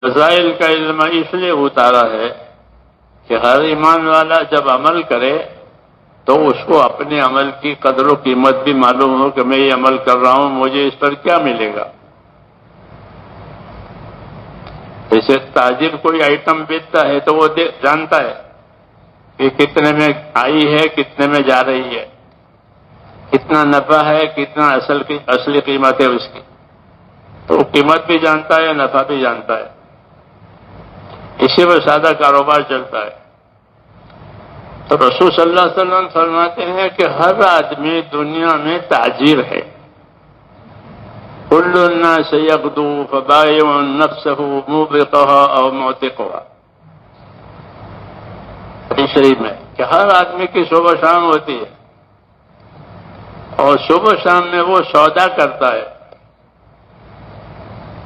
فضائل کا علم اس لیے اتارا ہے کہ ہر ایمان والا جب عمل کرے تو اس کو اپنے عمل کی قدر و قیمت بھی معلوم ہو کہ میں یہ عمل کر رہا ہوں، مجھے اس پر کیا ملے گا۔ جیسے تاجر کوئی آئٹم بیچتا ہے تو وہ جانتا ہے کہ کتنے میں آئی ہے، کتنے میں جا رہی ہے، کتنا نفع ہے، کتنا اصلی قیمت ہے اس کی، تو قیمت بھی جانتا ہے، نفع بھی جانتا ہے، اسی پر سادہ کاروبار چلتا ہے۔ تو رسول صلی اللہ علیہ وسلم فرماتے ہیں کہ ہر آدمی دنیا میں تاجر ہے۔ کل الناس یغدو فبائع نفسه موبقها او معتقها، حدیث شریف میں کہ ہر آدمی کی صبح شام ہوتی ہے، اور صبح شام میں وہ سودا کرتا ہے۔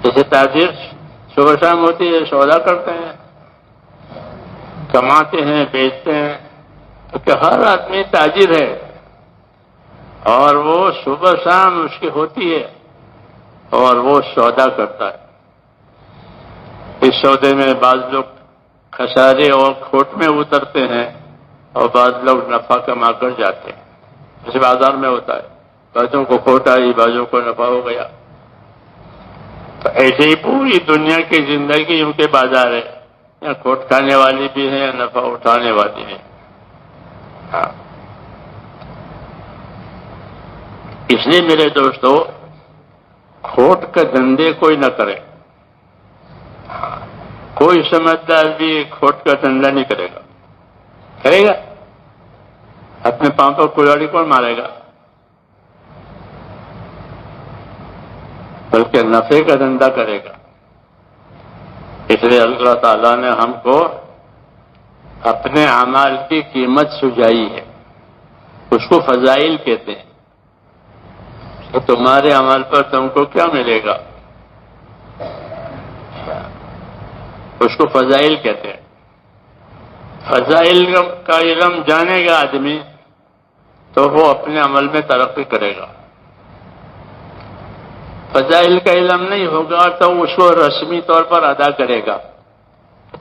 جیسے تاجر صبح شام ہوتی ہے، سودا کرتے ہیں، کماتے ہیں، بیچتے ہیں، تو کہ ہر آدمی تاجر ہے، اور وہ صبح شام اس کی ہوتی ہے اور وہ سودا کرتا ہے۔ اس سودے میں بعض لوگ خسارے اور کھوٹ میں اترتے ہیں اور بعض لوگ نفع کما کر جاتے ہیں، جیسے بازار میں ہوتا ہے، بعضوں کو کھوٹ آئی، بعضوں کو نفع ہو گیا۔ تو ایسے ہی پوری دنیا کی زندگی ان کے بازار ہے، یا کھوٹ کھانے والی بھی ہے، یا نفع اٹھانے والی ہے۔ ہاں، اس لیے میرے دوستو کھوٹ کے دھندے کوئی نہ کرے۔ کوئی سمجھدار بھی کھوٹ کا دھندا نہیں کرے گا، کرے گا اپنے پاؤں پر کلاڑی کون مارے گا؟ بلکہ نفع کا دھندا کرے گا۔ اس لیے اللہ تعالیٰ نے ہم کو اپنے اعمال کی قیمت سجائی ہے، اس کو فضائل کہتے ہیں کہ تمہارے عمل پر تم کو کیا ملے گا، اس کو فضائل کہتے ہیں۔ فضائل کا علم جانے گا آدمی تو وہ اپنے عمل میں ترقی کرے گا۔ فضائل کا علم نہیں ہوگا تو اس کو رسمی طور پر ادا کرے گا،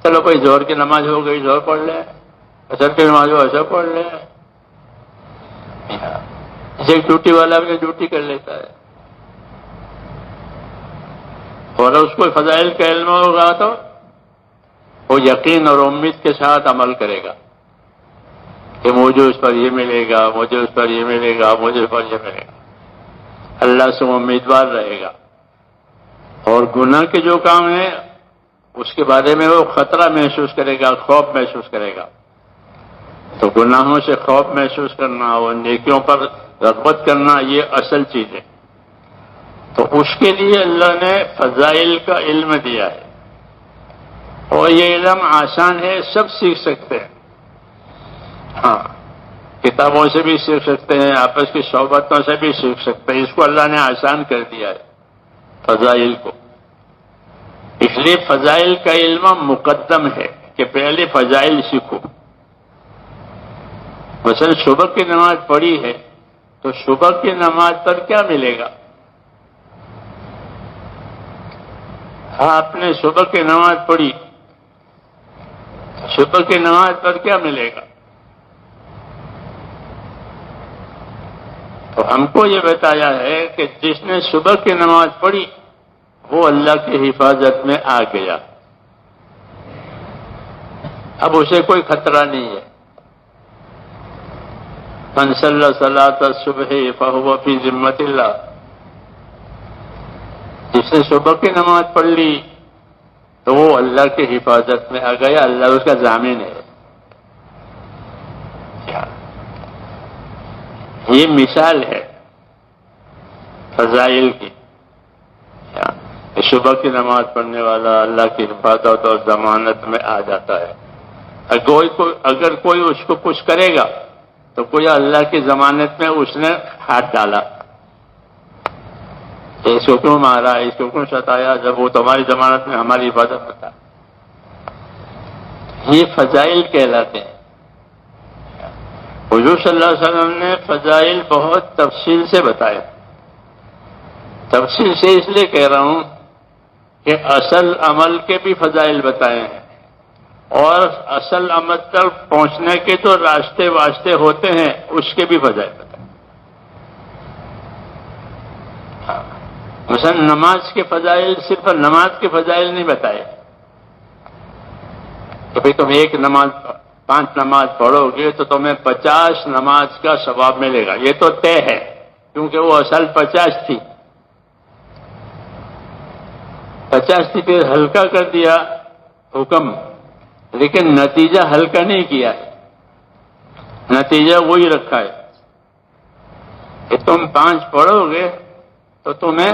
چلو کوئی ظہر کی نماز ہو گئی، ظہر پڑھ لے، عصر کی نماز ہو عصر پڑھ لے، جیسے ڈیوٹی والا اپنی ڈیوٹی کر لیتا ہے۔ اور اس کو فضائل کا علم ہوگا تو وہ یقین اور امید کے ساتھ عمل کرے گا کہ مجھے اس پر یہ ملے گا، مجھے اس پر یہ ملے گا، مجھے اس پر یہ ملے گا، اللہ سے امیدوار رہے گا۔ اور گناہ کے جو کام ہیں اس کے بارے میں وہ خطرہ محسوس کرے گا، خوف محسوس کرے گا۔ تو گناہوں سے خوف محسوس کرنا اور نیکیوں پر رغبت کرنا یہ اصل چیز ہے۔ تو اس کے لیے اللہ نے فضائل کا علم دیا ہے، اور یہ علم آسان ہے، سب سیکھ سکتے ہیں۔ ہاں، کتابوں سے بھی سیکھ سکتے ہیں، آپس کی صحبتوں سے بھی سیکھ سکتے ہیں، اس کو اللہ نے آسان کر دیا ہے فضائل کو۔ اس لیے فضائل کا علم مقدم ہے کہ پہلے فضائل سیکھو۔ مثلا صبح کی نماز پڑھی ہے تو صبح کی نماز پر کیا ملے گا؟ ہاں، آپ نے صبح کی نماز پڑھی، صبح کی نماز پر کیا ملے گا؟ تو ہم کو یہ بتایا ہے کہ جس نے صبح کی نماز پڑھی وہ اللہ کی حفاظت میں آ گیا، اب اسے کوئی خطرہ نہیں ہے۔ من صلی صلاۃ الصبح فہو فی ذمۃ اللہ، جس نے صبح کی نماز پڑھ لی تو وہ اللہ کی حفاظت میں آ گیا، اللہ اس کا ضامن ہے۔ یہ مثال ہے فضائل کی، صبح کی نماز پڑھنے والا اللہ کی حفاظت اور ضمانت میں آ جاتا ہے۔ اگر کوئی اس کو کچھ کرے گا تو کوئی اللہ کی ضمانت میں اس نے ہاتھ ڈالا، اس کو کیوں مارا، اس کو کیوں ستایا، جب وہ تمہاری ضمانت میں ہماری حفاظت میں تھا۔ یہ فضائل کہلاتے ہیں۔ حضور صلی اللہ علیہ وسلم نے فضائل بہت تفصیل سے بتایا۔ تفصیل سے اس لیے کہہ رہا ہوں کہ اصل عمل کے بھی فضائل بتائے ہیں، اور اصل عمل تک پہنچنے کے جو راستے واسطے ہوتے ہیں اس کے بھی فضائل بتائے۔ مثلا نماز کے فضائل، صرف نماز کے فضائل نہیں بتائے کہ بھئی تم ایک نماز 5 نماز پڑھو گے تو تمہیں 50 نماز کا ثواب ملے گا، یہ تو طے ہے کیونکہ وہ اصل 50 تھی، 50 تھی، پھر ہلکا کر دیا حکم، لیکن نتیجہ ہلکا نہیں کیا ہے، نتیجہ وہی رکھا ہے کہ تم 5 پڑھو گے تو تمہیں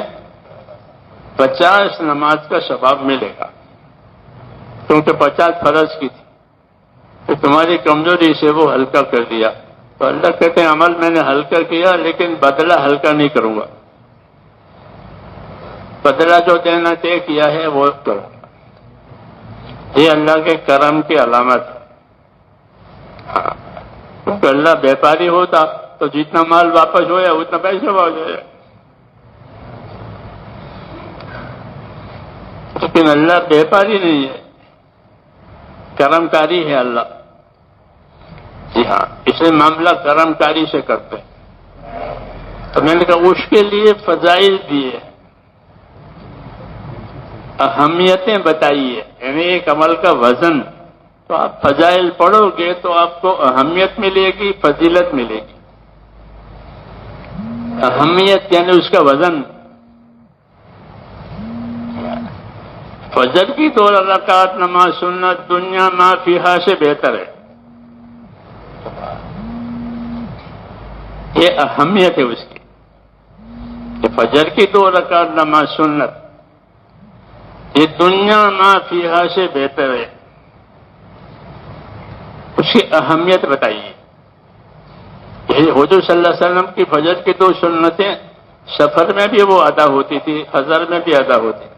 50 نماز کا ثواب ملے گا، کیونکہ 50 فرض کی تھی، تو تمہاری کمزوری سے وہ ہلکا کر دیا۔ تو اللہ کہتے ہیں عمل میں نے ہلکا کیا لیکن بدلہ ہلکا نہیں کروں گا، بدلہ جو دینا طے کیا ہے وہ کروں گا۔ یہ اللہ کے کرم کی علامت ہے۔ ہاں، کیونکہ اللہ بیپاری ہوتا تو جتنا مال واپس ہویا اتنا پیسہ واپس ہو جائے، لیکن اللہ بیپاری نہیں ہے، کرم کاری ہے اللہ۔ جی ہاں، اس لیے معاملہ کرم کاری سے کرتے ہیں۔ تو میں نے کہا اس کے لیے فضائل دیے، اہمیتیں بتائیے، یعنی ایک عمل کا وزن، تو آپ فضائل پڑھو گے تو آپ کو اہمیت ملے گی، فضیلت ملے گی۔ اہمیت یعنی اس کا وزن۔ فجر کی 2 رکعت نماز سنت دنیا ما فیہا سے بہتر ہے، یہ اہمیت ہے اس کی کہ فجر کی 2 رکعت نماز سنت یہ دنیا ما فیہا سے بہتر ہے، اس کی اہمیت بتائیے۔ یہ حضور صلی اللہ علیہ وسلم کی فجر کی 2 سنتیں سفر میں بھی وہ ادا ہوتی تھی، حضر میں بھی ادا ہوتی تھی۔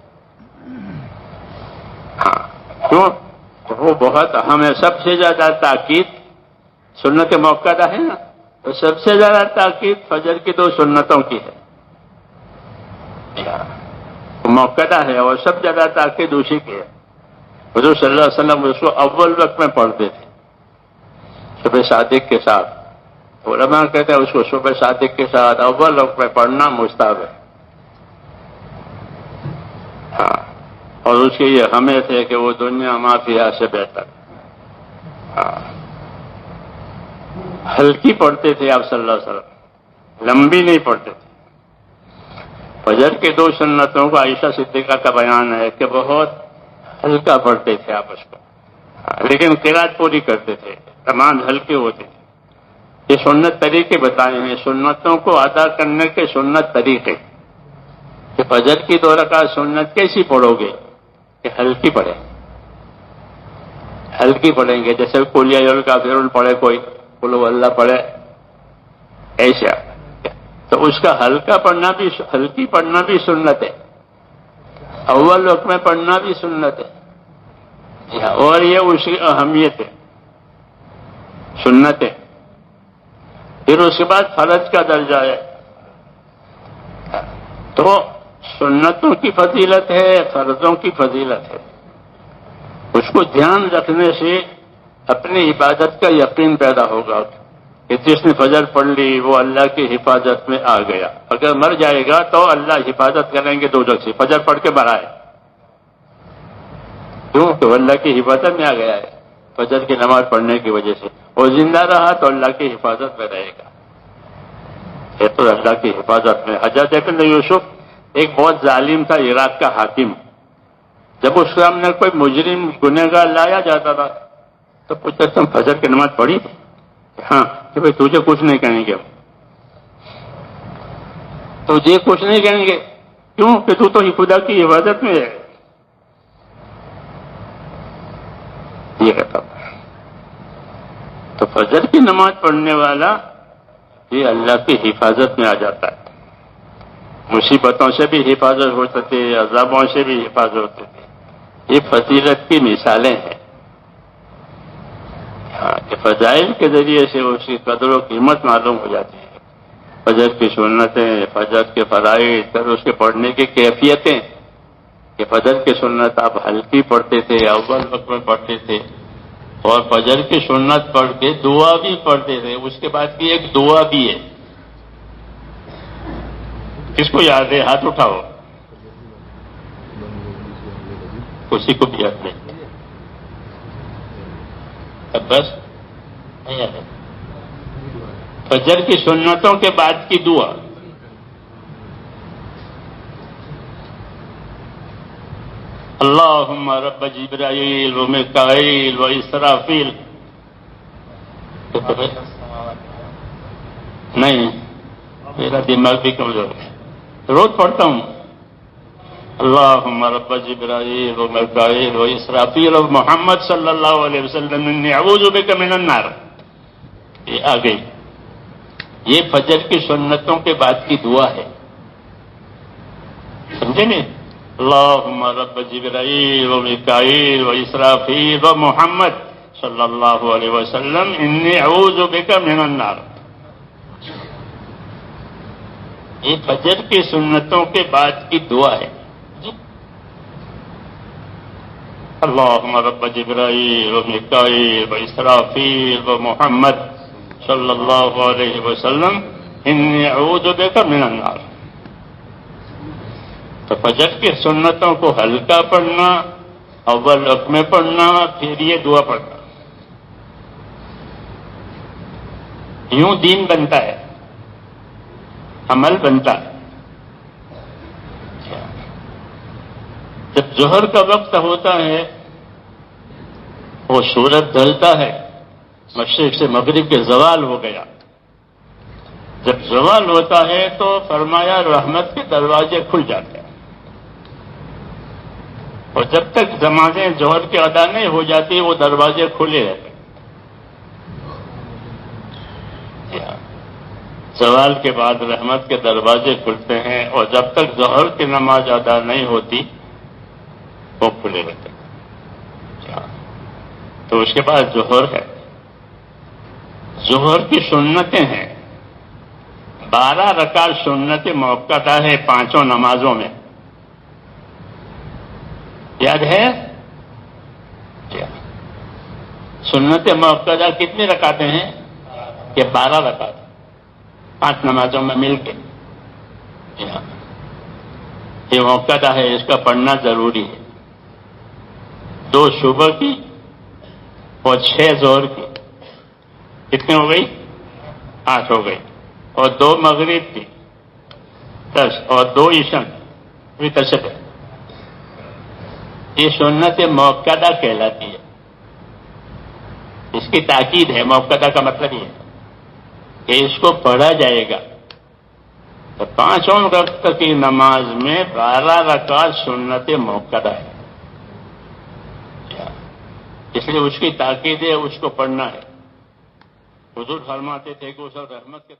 ہاں، کیوں؟ وہ بہت اہم ہے۔ سب سے زیادہ تاکید سنت موقعہ ہے نا، تو سب سے زیادہ تاکید فجر کی 2 سنتوں کی ہے، موقعہ ہے، اور سب زیادہ تاکید اسی کی ہے۔ حضور صلی اللہ علیہ وسلم اس کو اول وقت میں پڑھتے تھے صبح صادق کے ساتھ، علماء کہتے ہیں اس کو صبح صادق کے ساتھ اول وقت میں پڑھنا مستحب ہے۔ ہاں، اور اس کی یہ اہمیت ہے کہ وہ دنیا ما فیہا سے بہتر۔ ہاں، ہلکی پڑھتے تھے آپ صلی اللہ علیہ وسلم، لمبی نہیں پڑھتے تھے۔ فجر کے 2 سنتوں کو عائشہ صدیقہ کا بیان ہے کہ بہت ہلکا پڑھتے تھے آپ اس کو، لیکن قرات پوری کرتے تھے، نماز ہلکی ہوتی تھی۔ یہ سنت طریقے بتائے ہیں، سنتوں کو ادا کرنے کے سنت طریقے، کہ فجر کی 2 رکعت سنت کیسی پڑھو گے کہ ہلکی پڑھیں، ہلکی پڑھیں گے، جیسے قل یا ایھا الکافرون پڑھے کوئی، قل هو اللہ پڑھے، ایسا۔ تو اس کا ہلکا پڑھنا بھی، ہلکی پڑھنا بھی سنت ہے، اول وقت میں پڑھنا بھی سنت ہے، اور یہ اس کی اہمیت ہے، سنت ہے۔ پھر اس کے بعد فرض کا درجہ ہے، تو سنتوں کی فضیلت ہے، فرضوں کی فضیلت ہے۔ اس کو دھیان رکھنے سے اپنی عبادت کا یقین پیدا ہوگا کہ جس نے فجر پڑھ لی وہ اللہ کی حفاظت میں آ گیا، اگر مر جائے گا تو اللہ حفاظت کریں گے دوزخ سے، فجر پڑھ کے مرا ہے، کیوں کہ وہ اللہ کی حفاظت میں آ گیا ہے فجر کی نماز پڑھنے کی وجہ سے، اور زندہ رہا تو اللہ کی حفاظت میں رہے گا، یہ تو اللہ کی حفاظت میں۔ حضرت یوسف ایک بہت ظالم تھا، عراق کا حاکم، جب اس سامنے کوئی مجرم گنہگار لایا جاتا تھا تو پوچھتا تم فجر کی نماز پڑھی؟ ہاں، کہ بھائی تجھے کچھ نہیں کہیں گے، تجھے کچھ نہیں کہیں گے، کیوں کہ تو ہی خدا کی حفاظت میں ہے، یہ کہتا تھا۔ تو فجر کی نماز پڑھنے والا یہ اللہ کی حفاظت میں آ جاتا ہے، مصیبتوں سے بھی حفاظت ہو سکتی ہے، عذابوں سے بھی حفاظت ہو سکتی ہے، یہ فضیلت کی مثالیں ہیں۔ ہاں، کہ فضائل کے ذریعے سے اس کی قدر و قیمت معلوم ہو جاتی ہے، فجر کی سنتیں، فجر کے فرائض، پھر اس کے پڑھنے کی کیفیتیں، کہ فجر کی سنت آپ ہلکی پڑھتے تھے، اول وقت میں پڑھتے تھے، اور فجر کی سنت پڑھ کے دعا بھی پڑھتے تھے، اس کے بعد کی ایک دعا بھی ہے، کس کو یاد ہے؟ ہاتھ اٹھاؤ، کسی کو بھی یاد نہیں؟ اب بس نہیں یاد ہے؟ فجر کی سنتوں کے بعد کی دعا، اللہم رب جبرائیل و میکائیل و اسرافیل، نہیں میرا دماغ بھی کمزور ہے، روز پڑھتا ہوں، اللہم رب جبرائیل و میکائیل و اسرافیل و محمد صلی اللہ علیہ وسلم انی اعوذ بک من النار، یہ آ گئی، یہ فجر کی سنتوں کے بعد کی دعا ہے، سمجھے نہیں؟ اللہم رب جبرائیل و میکائیل و اسرافیل و محمد صلی اللہ علیہ وسلم انی اعوذ بک من النار، یہ فجر کی سنتوں کے بعد کی دعا ہے۔ اللہم رب جبرائیل و میکائیل و اسرافیل و محمد صلی اللہ علیہ وسلم انی اعوذ بک من النار۔ تو فجر کی سنتوں کو ہلکا پڑھنا، اول وقت میں پڑھنا، پھر یہ دعا پڑھنا، یوں دین بنتا ہے، عمل بنتا ہے۔ جب ظہر کا وقت ہوتا ہے، وہ سورج ڈھلتا ہے، مشرق سے مغرب کے زوال ہو گیا، جب زوال ہوتا ہے تو فرمایا رحمت کے دروازے کھل جاتے ہیں، اور جب تک نمازیں ظہر کی ادا نہیں ہو جاتی وہ دروازے کھلے رہتے ہیں۔ زوال کے بعد رحمت کے دروازے کھلتے ہیں، اور جب تک ظہر کی نماز ادا نہیں ہوتی وہ کھلے رہتے ہیں۔ تو اس کے بعد ظہر ہے، ظہر کی سنتیں ہیں، 12 رکعت سنت موقعہ ہے پانچوں نمازوں میں، یاد ہے؟ سنت موقعہ کتنی رکعتیں ہیں؟ کہ 12 رکعت، 5 نمازوں میں مل کے، یہ موقعہ ہے، اس کا پڑھنا ضروری ہے، 2 صبح کی اور 6 ظہر کی، کتنے ہو گئی؟ 8 ہو گئی، اور 2 مغرب کی 10، اور 2 عشاء بھی 10 ہے۔ یہ سنت موقعہ کہلاتی ہے، اس کی تاکید ہے، موقعہ کا مطلب یہ ہے کہ اس کو پڑھا جائے گا، تو 5 وقت کی نماز میں 12 رکعت سنت موقعہ ہے، اس لیے اس کی تاکید ہے، اس کو پڑھنا ہے۔ حضور فرماتے تھے کہ اس رحمت کے